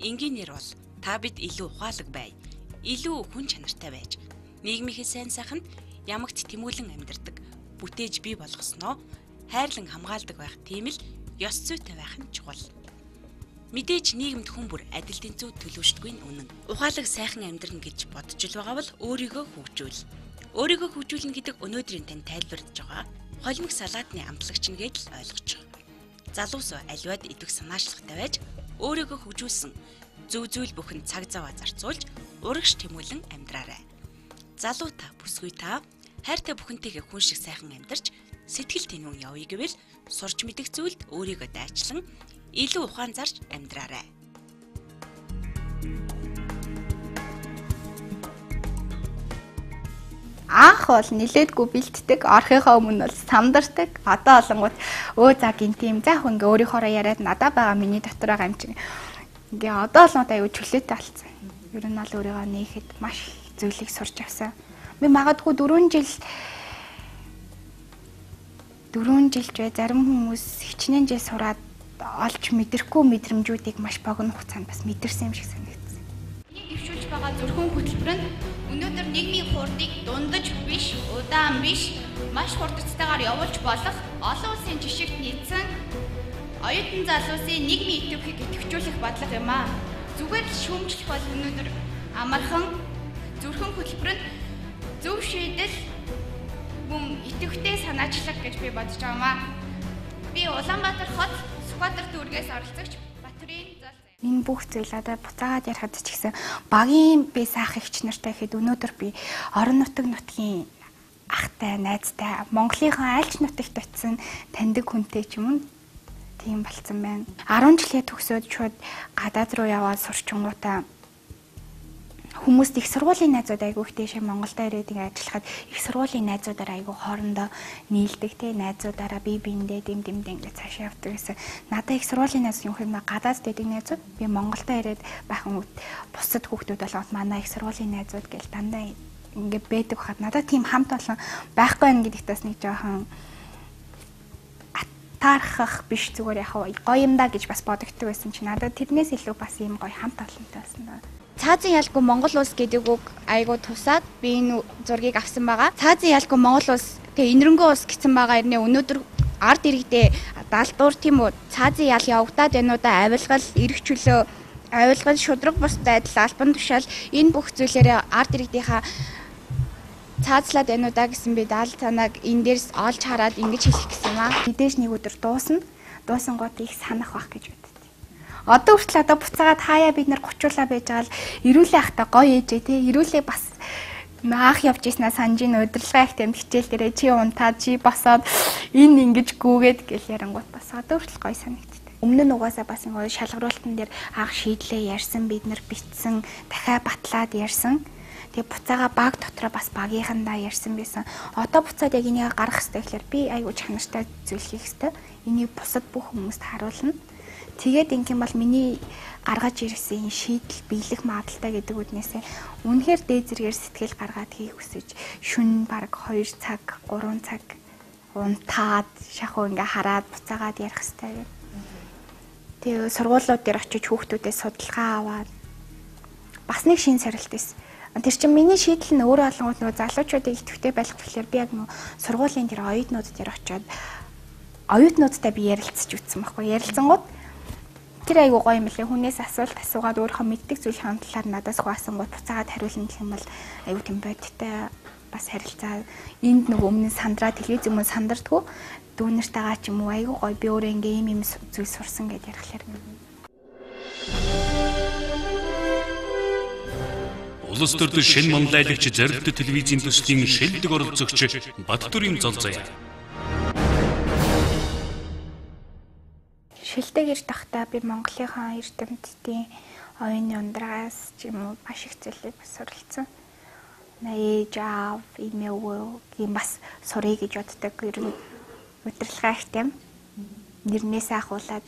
энгийнээр бол та бид илүү ухаалаг бай. Илүү хүн чанартай байж нийгмийнхээ сайн сайханд ямагт тэмүүлэн амьдардаг. Бүтээж бий болгосноо хайрлан хамгаалдаг байх тийм л ёс зүйтэй байх нь чухал. Мэдээж нийгэмд хүн бүр адил тэнцүү төлөвшдөггүй нь үнэн. Ухаалаг сайхан амьдрна гэж бодож л байгаа бол өөрийгөө хөгжүүл. Өөрийгөө хөгжүүлнэ гэдэг өнөөдрийн тань тайлбарлаж байгаа холимог салаатны амтлагч нэгэд л ойлгож байгаа. Залуус аливаад идэх санаачлагтай байж өөрийгөө хөгжүүлсэн зөв зүйл бүхэн цаг заваа зарцуулж урагш тэмүүлэн амьдраарай. Залуу та, бүсгүй та хайртай бүхэнтэйгээ хүн шиг сайхан амьдарч сэтгэл тэнүүн явъя гэвэл сурч мэдэх зүйлд өөрийгөө дайчлан илүү ухаан зарж амьдраарай. Анх бол нилээдгүй бэлтдэг, орхихоо өмнө бол самдардаг. Одоо олонгууд за гинт юм заах ингээ өөрийнхоороо яриад надад байгаа миний дотор байгаа юм чинь. Ингээ одоо олонгууд аюу чөлөөтэй болсон. Ер нь бол өөрийгөө нээхэд маш зүйлийг сурч авсан. Би магадгүй 4 жилж бай зарим хүмүүс хичнээн жил сураад олж мэдрэхгүй мэдрэмжүүдийг маш богино хугацаанд бас мэдэрсэн юм шиг санагдсан. Энийг дэвшүүлж байгаа зөвхөн хөтөлбөр нь өнөөдөр нийгмийн хурдыг дундаж биш, удаан биш, маш хурдцтайгаар явуулж болох олон улсын жишгт нийцсэн оюутан залуусын нийгмийн идэвхийг идэвхжүүлэх бодлого юм аа. Зүгээр л шүүмжлэх бол өнөөдөр амархан зөвхөн хөтөлбөр нь зөв шийдэл мөн идэвхтэй санаачлаг гэж би бодож байгаамаа. Би Улаанбаатар хот Сүхбаатар дүүргээс оролцогч Батөрийн зал. Энэ бүх зүйл одоо буцаагаад ярихад ч гэсэн багийн би саах ихч нартай ихэд өнөөдөр би орон нутгийн ахтай, найзтай, Монголынхаа айлч нутагт очисон таньдаг хүнтэй ч юм уу тийм болцсон байна. 10 жилээ төгсөөд шууд гадаад руу яваад сурчингуудаа хүмүүст их сургуулийн найзууд айгүй их дэше Монголд ирээд ингэ ажиллахад их сургуулийн найзуудаар айгүй хоорондоо нийлдэг те найзуудаараа бие биендээ дэмдэмдээ ингэ цаашаа явдаг гэсэн. Надад их сургуулийн найз юм хэрэг гадаад дэдэг найзууд би Монголд ирээд байхан бусад хүүхдүүд болоод манай их сургуулийн найзууд гэл дандаа ингэ байдаг хаад надад тийм хамт олон байхгүй байх гэдэгтээс нэг жоохон атаархах биш зүгээр яг гоё юм да гэж бас бодогддог байсан чи надад тэрнээс илүү бас ийм гоё хамт олонтой байсан даа. Цаазын ялгүй Монгол улс гэдэг үг айгуу тусаад би энэ зургийг авсан байгаа. Цаазын ялгүй Монгол улс тэгээ инэрэнгөө улс гэсэн байгаа ирнэ өнөөдөр ард иргэдээ далдуур тийм үү цаазын ял явагдаад байнуудаа авилгал, эрх чөлөө, авилгал, шудраг бусдад адил албан тушаал энэ бүх зүйлээрээ ард иргэдийнхаа цаазлаад байнуудаа гэсэн би даал цанааг энэ дээрс олж хараад ингэж хэлэх гэсэн юм аа. Мэдээж нэг өдөр дуусан гот их санах байх гэж боддог. Одоо хүртэл одоо буцаагаад хаяа бид нар гучуулаа байж байгаа л ирүүлээ ахта гоё ээжээ те ирүүлээ бас маах явж ийснаа санаж ин удирдлага их тэмд хичээл дээрээ чи унтаад чи босоод энэ ингэж гүүгээд гэл ярангууд бас одоо хүртэл гоё санагддаг. Өмнө нь угаасаа бас гоё шалгаруултан дээр анх шийдлээ ярьсан бид нар битсэн дахиад батлаад ярьсан. Тэгээ буцаага баг дотроо бас багийнхандаа ярьсан байсан. Одоо буцаад яг энийг гаргах хэрэгтэй гэхэлэр би айгуу чанартай зүйл хийх хэрэгтэй. Энийг бусад бүх хүмүүст харуулна. Тэгээд ингэм бол миний гаргаж ирсэн шийдэл биелэх магадлалтай гэдэг үднээсээ үнэхээр дээд зэргээр сэтгэл гаргаад хийх хүсэж шүн баг 2 цаг 3 цаг унтаад шахуу ингээ хараад буцаагаад ярих хэрэгтэй. Тэгээ сургуулиуд дээр очиж хүүхдүүдээс судалгаа аваад бас нэг шин сорилт байсан. Тэр чинь миний шийдэл нь өөрөө олонгууд нөгөө залуучуудыг идэвхтэй байлгах гэхээр би яг нөгөө сургуулийн тэр оюутнууд дээр очиод оюутнуудтай би ярилцж үтсэн байхгүй ярилцсангууд тэр айгуу гоё юм лээ. Хүнээс асуулт асуугаад өөрийнхөө мэддэг зүйлийн талаар надаас хуасангууд буцаагаад хариулна гэх юм бол айгуу тийм бодтой бас харилцаа энд нөгөө өмнө сандраа телевиз өмнө сандардггүй дүүнэртэйгаа ч юм уу айгуу гоё би өөрөө ингээ ийм зүйл сурсан гэж ярихлаар. Улс төрд шинэ манлайлагч зорилт телевизийн төслийн шилдэг оролцогч Баттүрийн Золзая. Шилдэг ирж тахта би Монголынхаа эрдэмтдийн оюуны ундрагаас ч юм уу маш их зүйлийг бас суралцсан. Ээж аав имэвгийн бас сурыг гэж боддог ер нь удирдлагын ахтам. Нэрнээс ахуулаад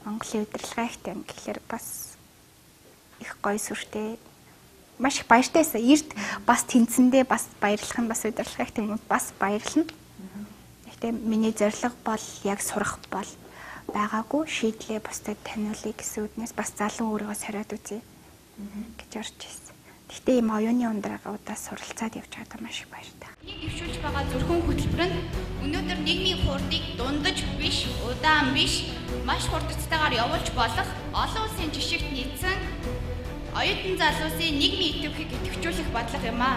Монголын удирдлагын ахтам гэхэлэр бас их гоё сүртэй. Маш их баяртайсан. Эрд бас тэнцэндээ бас баярлах нь бас удирдлагын ахтам бас баярлна. Гэхдээ миний зорилго бол яг сурах бол байгаагүй шийдлээ бусдад таниулъя гэсэн үднээс бас залуу өөрийгөө сориод үзье гэж орж ирсэн. Гэхдээ ийм оюуны ундраагуудаас суралцаад явж байгаа маш их баяртай. Энийг дэвшүүлж байгаа зөвхөн хөтөлбөр нь өнөөдөр нийгмийн хурдыг дундаж биш, удаан биш, маш хурдцтайгаар явуулж болох олон улсын жишгт нийцсэн оюутан залуусын нийгмийн идэвхийг идэвхжүүлэх бодлого юм аа.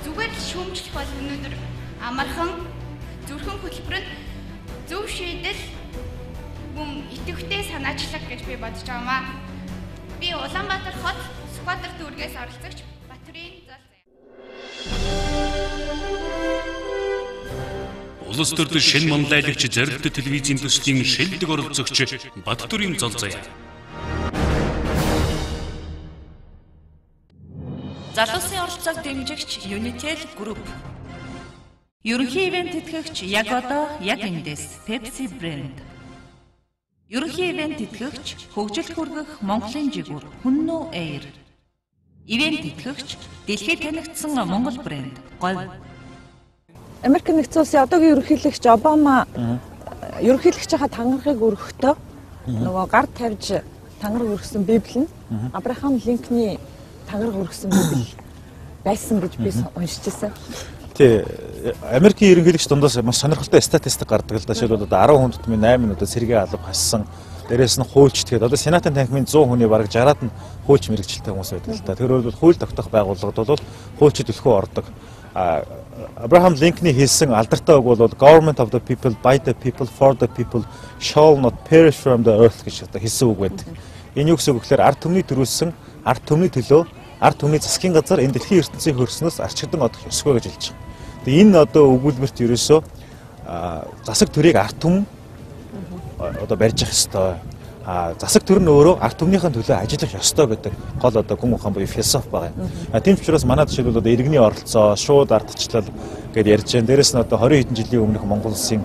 Зүгээр л шүүмжлэх бол өнөөдөр амархан зөвхөн хөтөлбөр нь зөв шийдэл мөн идэвхтэй санаачлаг гэж би бодож байгаамаа. Би Улаанбаатар хот Сүхбаатар дүүргээс оролцогч Баттүрийн Золзая. Улс төрд шинэ манлайлагч зорилт телевизийн төслийн шилдэг оролцогч Баттүрийн Золзая. Залуусын оролцоог дэмжигч Unitel Group. Ерөнхий ивент тэтгэгч яг одоо яг эндээс Pepsi Brand. Ерөнхий ивент тэтгэгч хөгжилд хүргэх Монголын жигүүр Хүннүү Air. Ивент тэтгэгч дэлхийд танигдсан Монгол брэнд Говь. Америк нэгдсэн улсын одоогийн ерөнхийлөгч Обама ерөнхийлөгчийнхаа тангархыг өргөхдөө нөгөө гар тавьж тангараг өргөсөн Библи нь Абрахам Линкний тангараг өргөсөн Библи байсан гэж би уншижсэн. Тий, Америкийн ерөнхийлөгч дундаас маш сонирхолтой статистик гардаг л да. Жишээлбэл одоо 10 хүн тутмын 8 минутад сэргээ алга хассан. Дээрээс нь хуульч тэгээд одоо Сенатын танхимын 100 хүний бараг 60-аад нь хуульч мэрэгчлээ хүмүүс байдаг л да. Тэр бол хууль тогтоох байгууллагад бол хуульчид төлхөө ордог. Abraham Lincoln хэлсэн алдартай үг бол government of the people, by the people, for the people shall not perish from the earth гэж одоо хэлсэн үг байдаг. Энэ юу гэсэн үг гэхээр ард түмний төрүүлсэн ард түмний төлөө ард түмний засгийн газар энэ дэлхийн ертөнцийн хөрснөөс арчигдан одох ёсгүй гэж хэлж байгаа. Тэгээ энэ одоо өгүүлбэрт ерөөсөө засаг төрийг ард түмэн одоо барьж явах ёстой. Засаг төр нь өөрөө ард түмнийхэн төлөө ажиллах ёстой гэдэг гол одоо гүн ухаан буюу философи байгаа юм. Тийм ч учраас манай жишээлбэл одоо иргэний оролцоо, шууд ардчлал гэдээ ярьж байна. Дээрээс нь одоо 20 хэдэн жилийн өмнөх Монгол улсын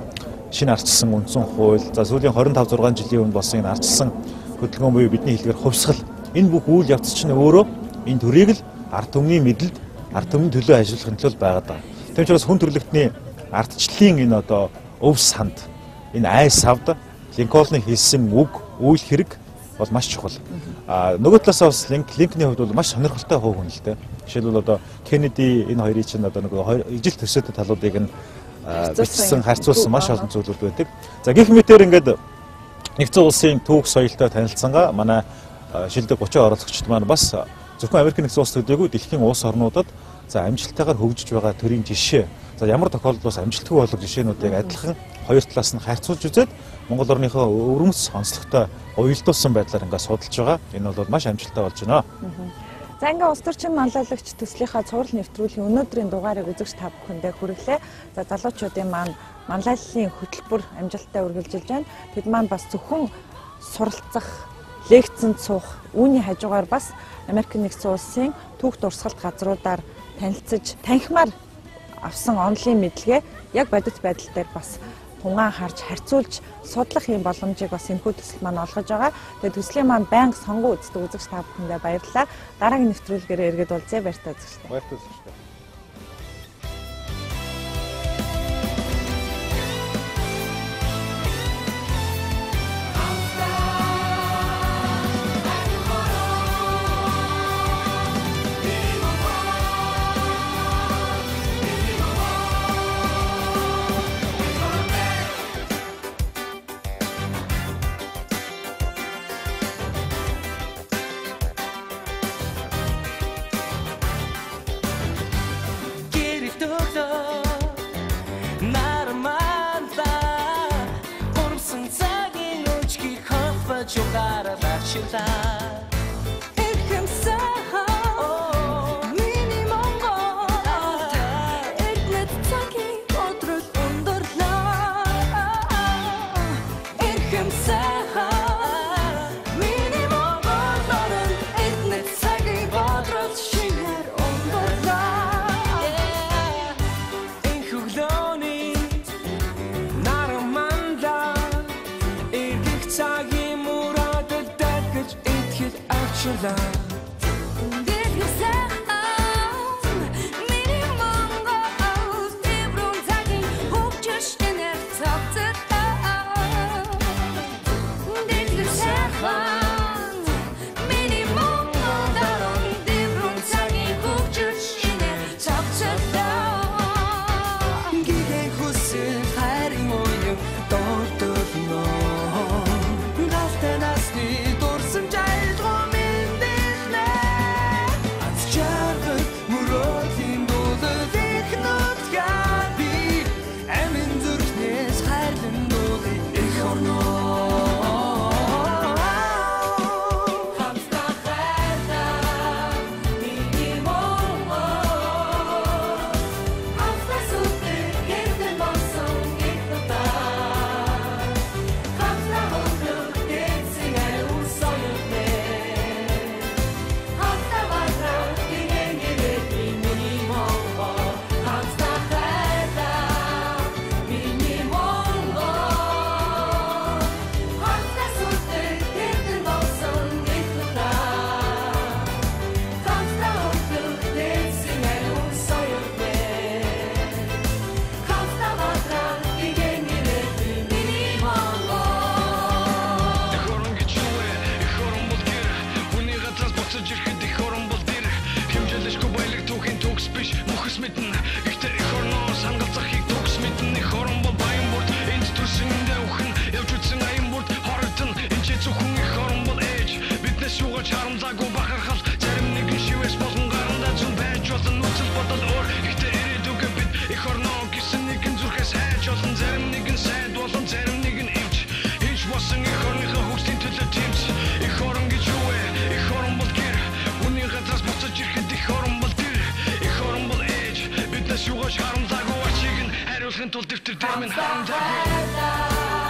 шинэ ардчилсан үндсэн хууль, за сүүлийн 25 6 жилийн өмнө болсон энэ ардчилсан хөдөлгөөн буюу бидний хэлээр хувьсгал энэ бүх үйл явц чинь өөрөө энэ төрийг л ард түмний мэдлэлд ард түмний төлөө ажиллахын төлөө байгаад байгаа. Тийм ч учраас хүн төрөлхтний ардчлалын энэ одоо өв санд энэ айс савд Линкольны хэлсэн үг үйл хэрэг бол маш чухал. Нөгөө талаас бас Линкольны хувьд бол маш сонирхолтой хувь хүн л дээ. Жишээлбэл одоо Кеннеди энэ хоёрын чинь одоо нөгөө ижил төсөөтэй талуудыг нь бичсэн, харьцуулсан маш олон зүйлүүд байдаг. За гэх мэтээр ингээд нэгдсэн улсын түүх соёлтой танилцсангаа манай шилдэг 30 оролцогчд маань бас зөвхөн Америк нэгдсэн улс төдийгүй дэлхийн улс орнуудад за амжилттайгаар хөгжиж байгаа төрийн жишээ. За ямар тохиолдолд бас амжилтгүй болох жишээнүүдийг адилхан хоёр талаас нь харьцуулж үзээд Монгол орныхоо өвөрмөц онцлогтой уялдуулсан байдлаар ингээд судалж байгаа. Энэ бол маш амжилттай болж байна. За ингээд улс төрчин манлайлагч төслийнхаа цуврал нэвтрүүлгийн өнөөдрийн дугаарыг үзэгч та бүхэндээ хүргэлээ. За залуучуудын маань манлайллын хөтөлбөр амжилттай үргэлжилж байна. Тэд маань бас зөвхөн суралцах, лекцэнд суух, үүний хажуугаар бас Америк нэгдсэн улсын түүх дурсгалт газруудаар танилцж, танхимаар авсан онлын мэдлэгээ яг бодит байдал дээр бас тунгаан харж харьцуулж судлах юм боломжийг бас энэхүү төсөл маань олгож байгаа. Тэгээд төслийн маань байнга сонгон үздэг үзэгч та бүхэндээ баярлалаа. Дараагийн нэвтрүүлгээр эргээд уулзъя. Баяртай үзэгчтэй. Баяртай үзэгчтэй. Erhem sahau, Харамсаг хайртай